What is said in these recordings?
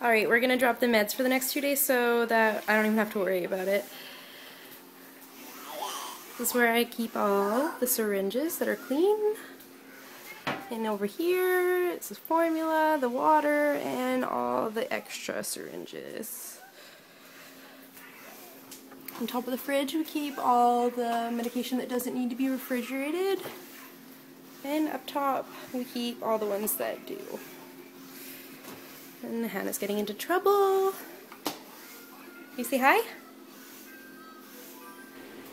Alright, we're gonna drop the meds for the next 2 days so that I don't even have to worry about it. This is where I keep all the syringes that are clean. And over here it's the formula, the water, and all the extra syringes. On top of the fridge we keep all the medication that doesn't need to be refrigerated. And up top we keep all the ones that do. And Hannah's getting into trouble. You say hi?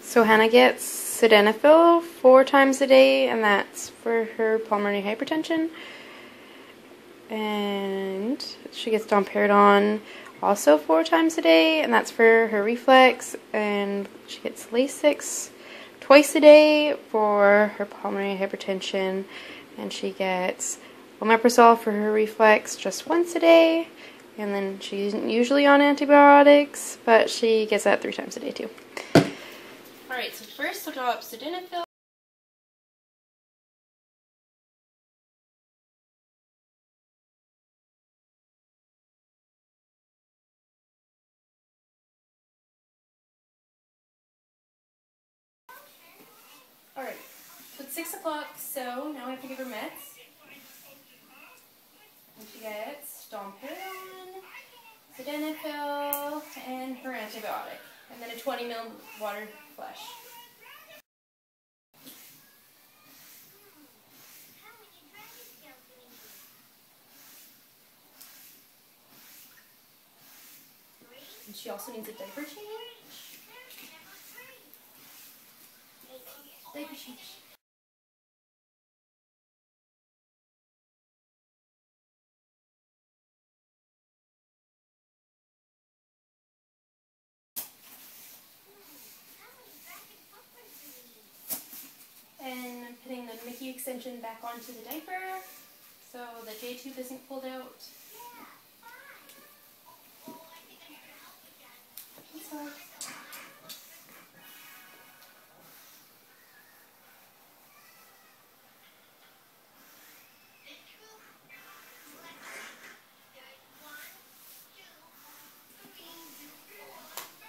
So Hannah gets sildenafil 4 times a day, and that's for her pulmonary hypertension. And she gets domperidone also 4 times a day, and that's for her reflux. And she gets Lasix twice a day for her pulmonary hypertension, and she gets omeprazole for her reflux just once a day. And then she's usually on antibiotics, but she gets that 3 times a day too. Alright, so first we'll draw up sildenafil. Alright, so it's 6 o'clock, so now we have to give her meds. And she gets domperidone, sildenafil, and her antibiotic. And then a 20 ml water flush. And she also needs a diaper change. Diaper change. And I'm putting the Mickey extension back onto the diaper so the J-tube isn't pulled out.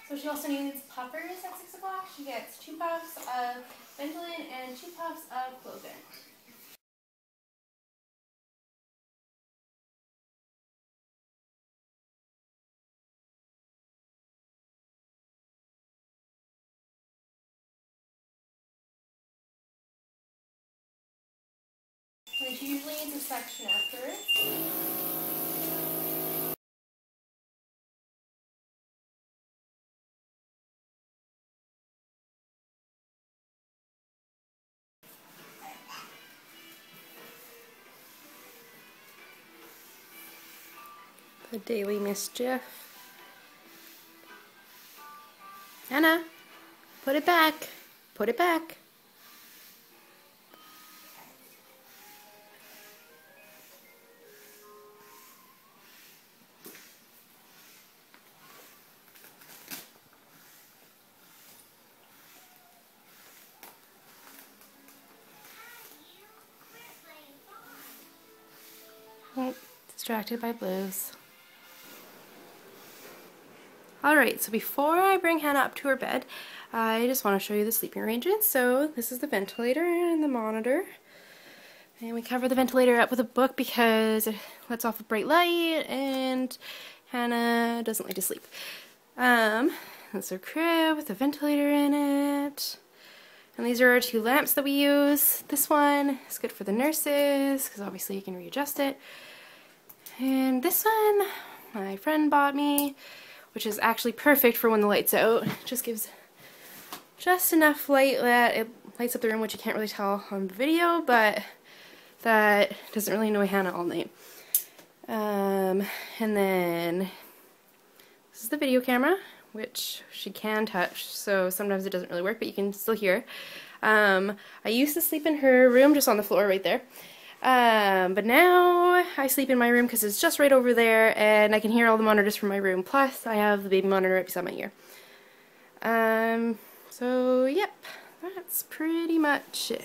So she also needs puffers at 6 o'clock. She gets 2 puffs of Ventolin and 2 puffs of Clovent. And she usually needs a suction afterwards. The daily mischief. Anna, put it back. Put it back. Oh, distracted by blues. Alright, so before I bring Hannah up to her bed, I just want to show you the sleeping arrangements. So this is the ventilator and the monitor. And we cover the ventilator up with a book because it lets off a bright light and Hannah doesn't like to sleep. That's her crib with the ventilator in it. And these are our 2 lamps that we use. This one is good for the nurses because obviously you can readjust it. And this one my friend bought me, which is actually perfect for when the light's out. It just gives just enough light that it lights up the room, which you can't really tell on the video, but that doesn't really annoy Hannah all night. And then this is the video camera, which she can touch, so sometimes it doesn't really work, but you can still hear. I used to sleep in her room just on the floor right there. But now I sleep in my room because it's just right over there and I can hear all the monitors from my room. Plus I have the baby monitor right beside my ear. So yep, that's pretty much it.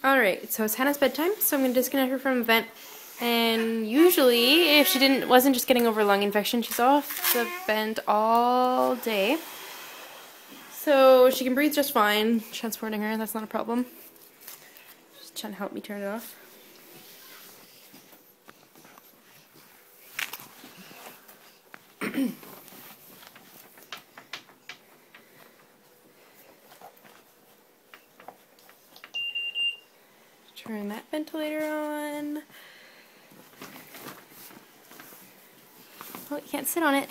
Alright, so it's Hannah's bedtime, so I'm going to disconnect her from the vent. And usually, if she wasn't just getting over a lung infection, she's off the vent all day. So she can breathe just fine, transporting her, that's not a problem. Just trying to help me turn it off. Turn that ventilator on. Oh, you can't sit on it.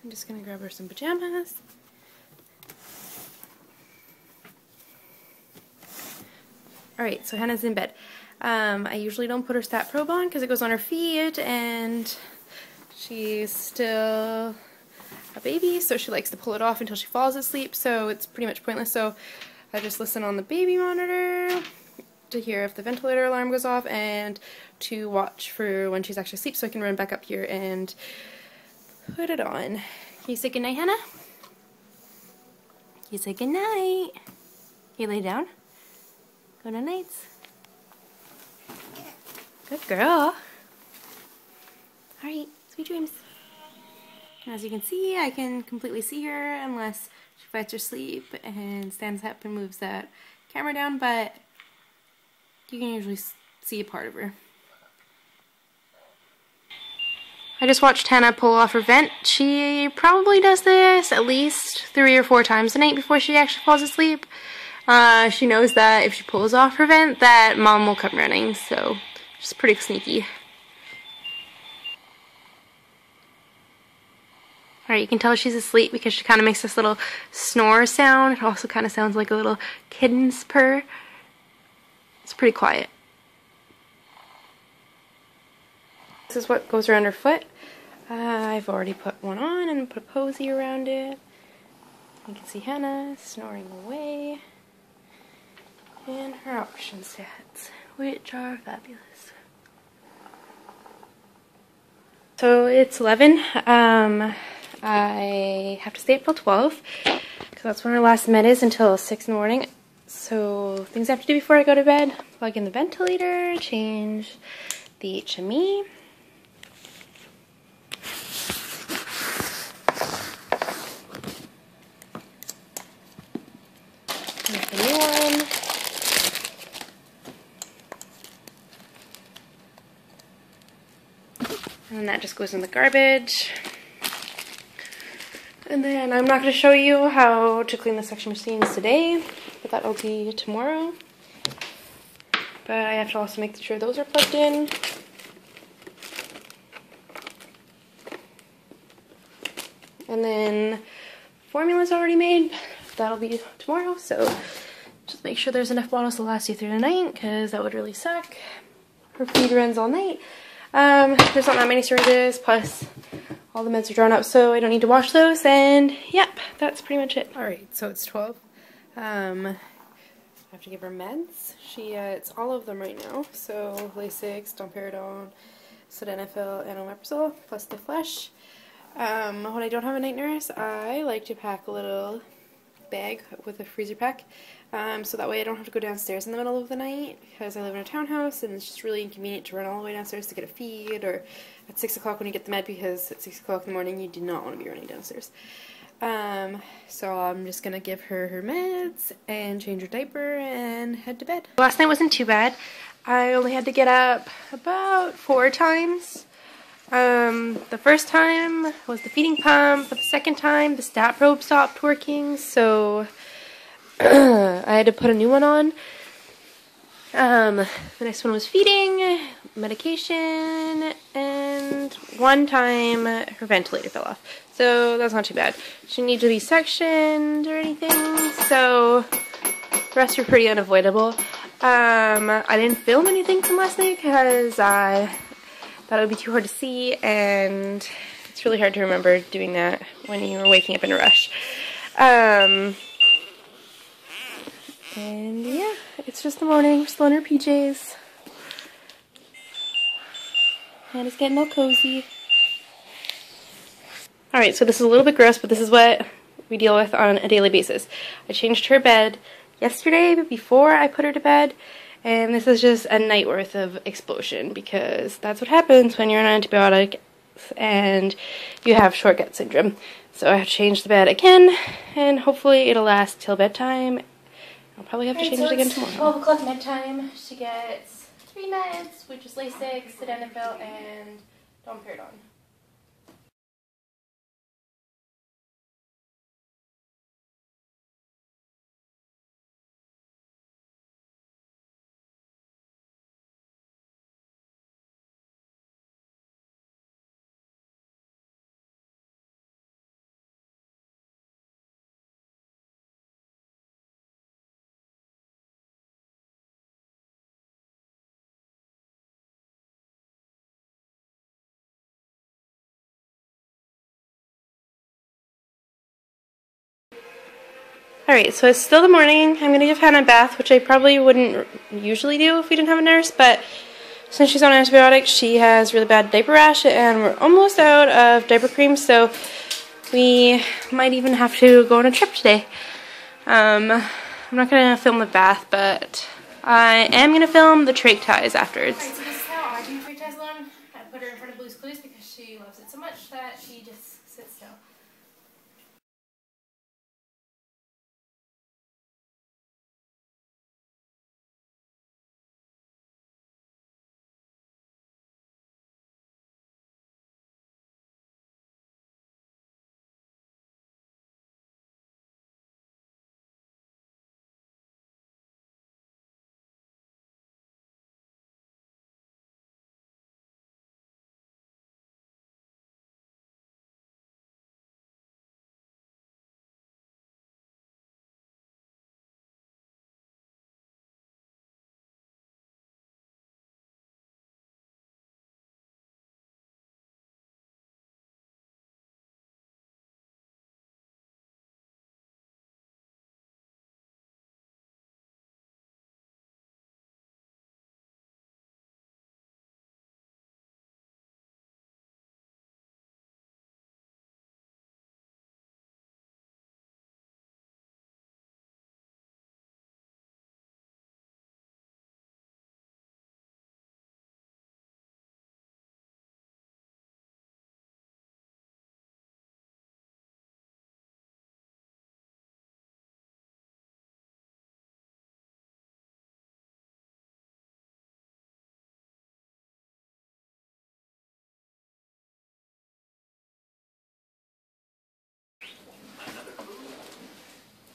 I'm just gonna grab her some pajamas. Alright, so Hannah's in bed. I usually don't put her stat probe on because it goes on her feet and she's still a baby, so she likes to pull it off until she falls asleep, so it's pretty much pointless. So I just listen on the baby monitor to hear if the ventilator alarm goes off and to watch for when she's actually asleep so I can run back up here and put it on. Can you say goodnight, Hannah? Can you say goodnight? Can you lay down? Good nights. Good girl. Alright, sweet dreams. As you can see, I can completely see her unless she fights her sleep and stands up and moves that camera down, but you can usually see a part of her. I just watched Hannah pull off her vent. She probably does this at least 3 or 4 times a night before she actually falls asleep. She knows that if she pulls off her vent that Mom will come running, so she's pretty sneaky. Alright, you can tell she's asleep because she kind of makes this little snore sound. It also kind of sounds like a little kitten's purr. It's pretty quiet. This is what goes around her foot. I've already put one on and put a posy around it. You can see Hannah snoring away. And her oxygen stats, which are fabulous. So it's 11. I have to stay up till 12 because that's when our last med is until 6 in the morning. So things I have to do before I go to bed: plug in the ventilator, change the HME. Make a new one. And then that just goes in the garbage. And then I'm not going to show you how to clean the suction machines today, but that'll be tomorrow. But I have to also make sure those are plugged in. And then formula's already made. That'll be tomorrow, so just make sure there's enough bottles to last you through the night, because that would really suck. Her feed runs all night. There's not that many syringes, plus all the meds are drawn up, so I don't need to wash those, and yep, that's pretty much it. Alright, so it's 12. I have to give her meds. It's all of them right now, so Lasix, domperidone, sildenafil, and omeprazole, plus the flesh. When I don't have a night nurse, I like to pack a little bag with a freezer pack, so that way I don't have to go downstairs in the middle of the night, because I live in a townhouse and it's just really inconvenient to run all the way downstairs to get a feed, or at 6 o'clock when you get the med, because at 6 o'clock in the morning you do not want to be running downstairs. So I'm just gonna give her her meds and change her diaper and head to bed. Last night wasn't too bad. I only had to get up about 4 times. The first time was the feeding pump, but the second time the stat probe stopped working, so I had to put a new one on. The next one was feeding, medication, and one time her ventilator fell off. So that's not too bad. She didn't need to be sectioned or anything, so the rest are pretty unavoidable. I didn't film anything from last night because I thought it would be too hard to see, and it's really hard to remember doing that when you're waking up in a rush. And yeah, it's just the morning. We're still in our PJs. And it's getting all cozy. Alright, so this is a little bit gross, but this is what we deal with on a daily basis. I changed her bed yesterday before I put her to bed, and this is just a night worth of explosion because that's what happens when you're on antibiotics and you have short gut syndrome. So I have to change the bed again, and hopefully it'll last till bedtime. I'll probably have to change it again tomorrow. 12 o'clock bedtime. She gets 3 meds, which is Lasix, sildenafil, and domperidone. Alright, so it's still the morning. I'm going to give Hannah a bath, which I probably wouldn't usually do if we didn't have a nurse, but since she's on antibiotics, she has really bad diaper rash, and we're almost out of diaper cream, so we might even have to go on a trip today. I'm not going to film the bath, but I am going to film the trach ties afterwards. Alright, so this is how I do trach ties alone. I put her in front of Blue's Clues because she loves it so much that she just sits still.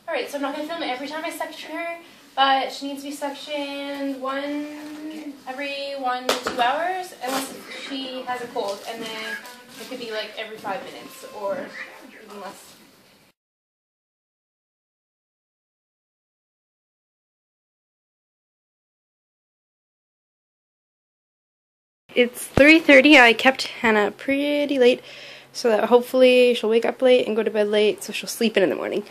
Alright, so I'm not going to film it every time I suction her, but she needs to be suctioned every 1 to 2 hours, unless she has a cold, and then it could be like every 5 minutes, or even less. It's 3:30. I kept Hannah pretty late so that hopefully she'll wake up late and go to bed late so she'll sleep in the morning.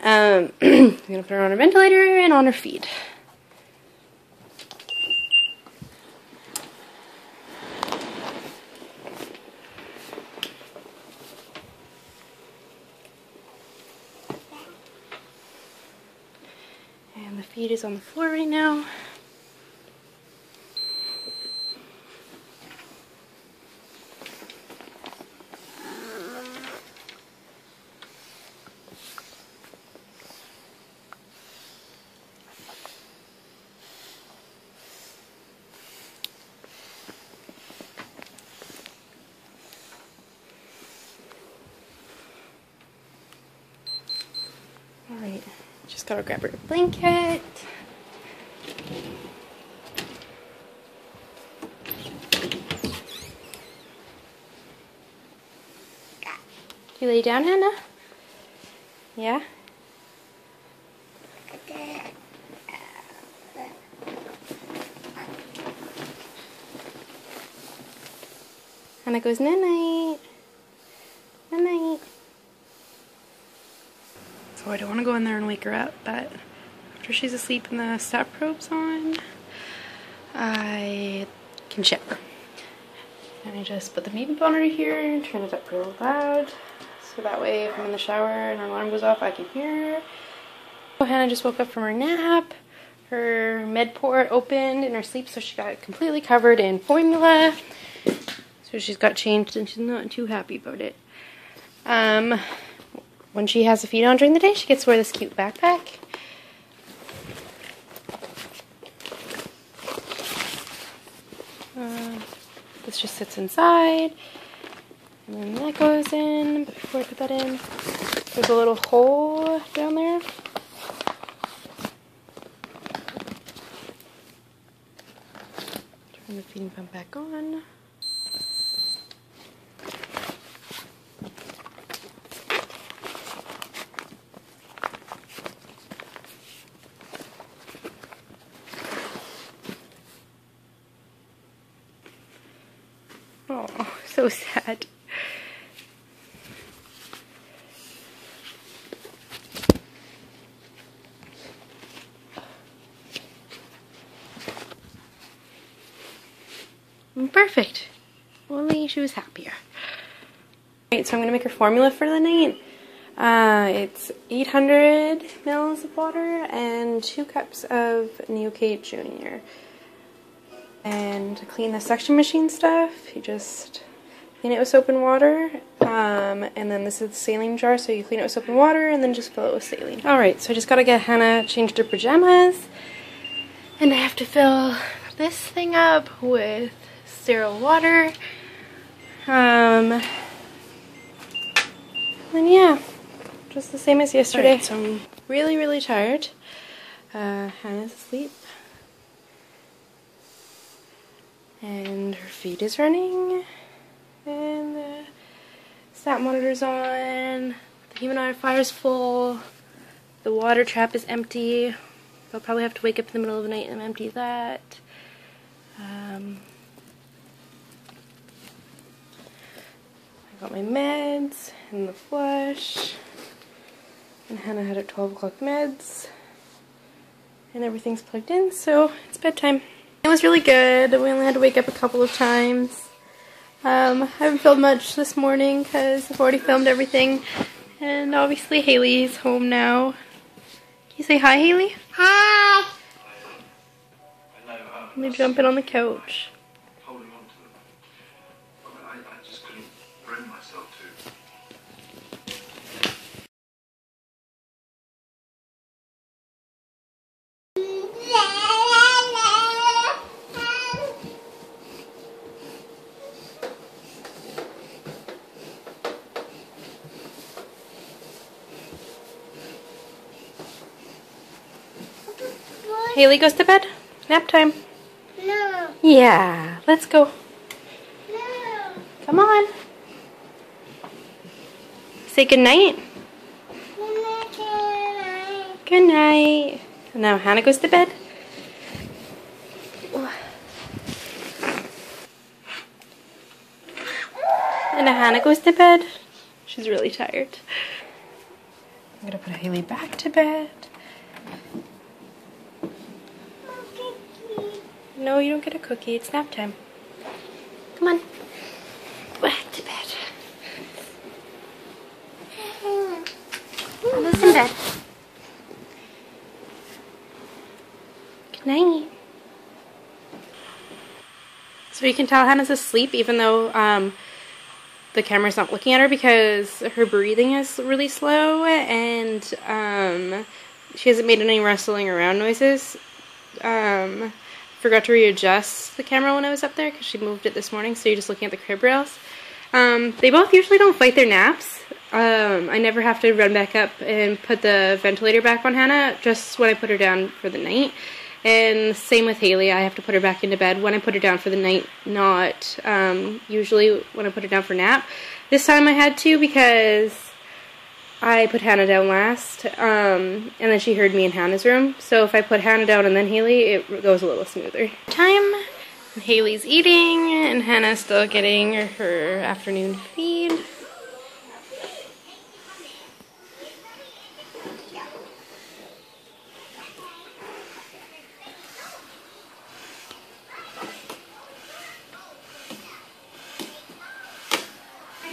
I'm going to put her on her ventilator and on her feed. And the feed is on the floor right now. Alright, just gotta grab her a blanket. You lay down, Hannah? Yeah? Hannah goes night-night. Night-night. So I don't want to go in there and wake her up, but after she's asleep and the step probe's on, I can shower. And I just put the baby monitor here and turn it up real loud so that way if I'm in the shower and her alarm goes off, I can hear her. Hannah just woke up from her nap. Her med port opened in her sleep, so she got completely covered in formula. So she's got changed and she's not too happy about it. When she has a feed on during the day, she gets to wear this cute backpack. This just sits inside, and then that goes in. But before I put that in, there's a little hole down there. Turn the feeding pump back on. Oh, so sad. Perfect. Only she was happier. Alright, so I'm going to make her formula for the night. It's 800 mils of water and 2 cups of Neocate Junior. And to clean the suction machine stuff, you just clean it with soap and water. And then this is the saline jar, so you clean it with soap and water and then just fill it with saline. Alright, so I just gotta get Hannah changed her pajamas. And I have to fill this thing up with sterile water. And yeah, just the same as yesterday. Right, so I'm really, really tired. Hannah's asleep. And her feed is running. And the stat monitor's on. The humidifier's full. The water trap is empty. I'll probably have to wake up in the middle of the night and empty that. I got my meds and the flush. And Hannah had her 12 o'clock meds. And everything's plugged in, so it's bedtime. It was really good. We only had to wake up a couple of times. I haven't filmed much this morning because I've already filmed everything. And obviously Haley's home now. Can you say hi, Haley? Hi! Let me jump in on the couch. Holding on to them. I just couldn't bring myself to. Haley goes to bed. Nap time. No. Yeah, let's go. No. Come on. Say good night. Good night. And now Hannah goes to bed. And now Hannah goes to bed. She's really tired. I'm gonna put Haley back to bed. No, you don't get a cookie. It's nap time. Come on. Back to bed. Hannah's in bed. Good night. So you can tell Hannah's asleep even though the camera's not looking at her because her breathing is really slow and she hasn't made any rustling around noises. Forgot to readjust the camera when I was up there because she moved it this morning, so you're just looking at the crib rails. They both usually don't fight their naps. I never have to run back up and put the ventilator back on Hannah, just when I put her down for the night. And same with Haley, I have to put her back into bed when I put her down for the night, not usually when I put her down for nap. This time I had to because I put Hannah down last, and then she heard me in Hannah's room. So if I put Hannah down and then Haley, it goes a little smoother. Time, Haley's eating, and Hannah's still getting her afternoon feed.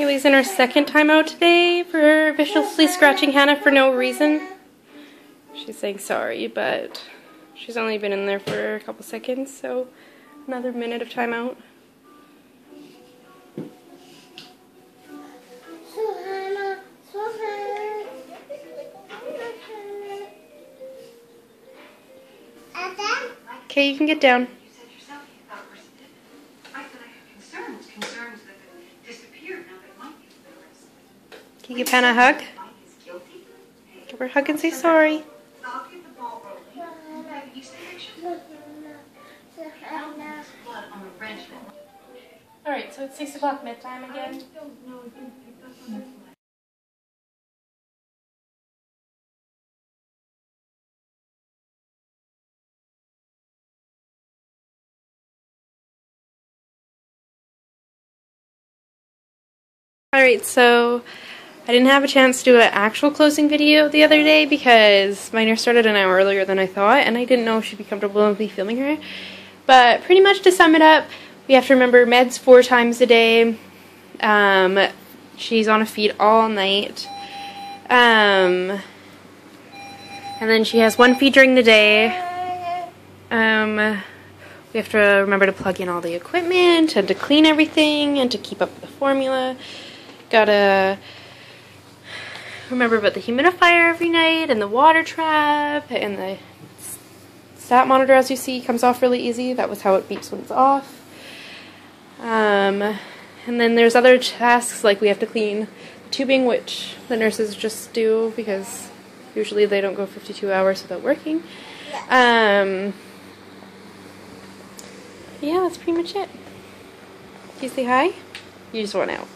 Haley's in her second time out today for viciously scratching Hannah for no reason. She's saying sorry, but she's only been in there for a couple seconds, so another minute of time out. Okay, you can get down. Can you give Hannah a hug? Give her a hug and say sorry. Alright, so it's 6 o'clock bedtime again. Alright, so I didn't have a chance to do an actual closing video the other day because my nurse started an hour earlier than I thought, and I didn't know if she'd be comfortable with me filming her. But pretty much to sum it up, we have to remember meds 4 times a day. She's on a feed all night. And then she has 1 feed during the day. We have to remember to plug in all the equipment and to clean everything and to keep up with the formula. Gotta remember about the humidifier every night and the water trap, and the stat monitor, as you see, comes off really easy. That was how it beeps when it's off. And then there's other tasks, like we have to clean the tubing, which the nurses just do because usually they don't go 52 hours without working. Yeah, that's pretty much it. Do you say hi? You just went out.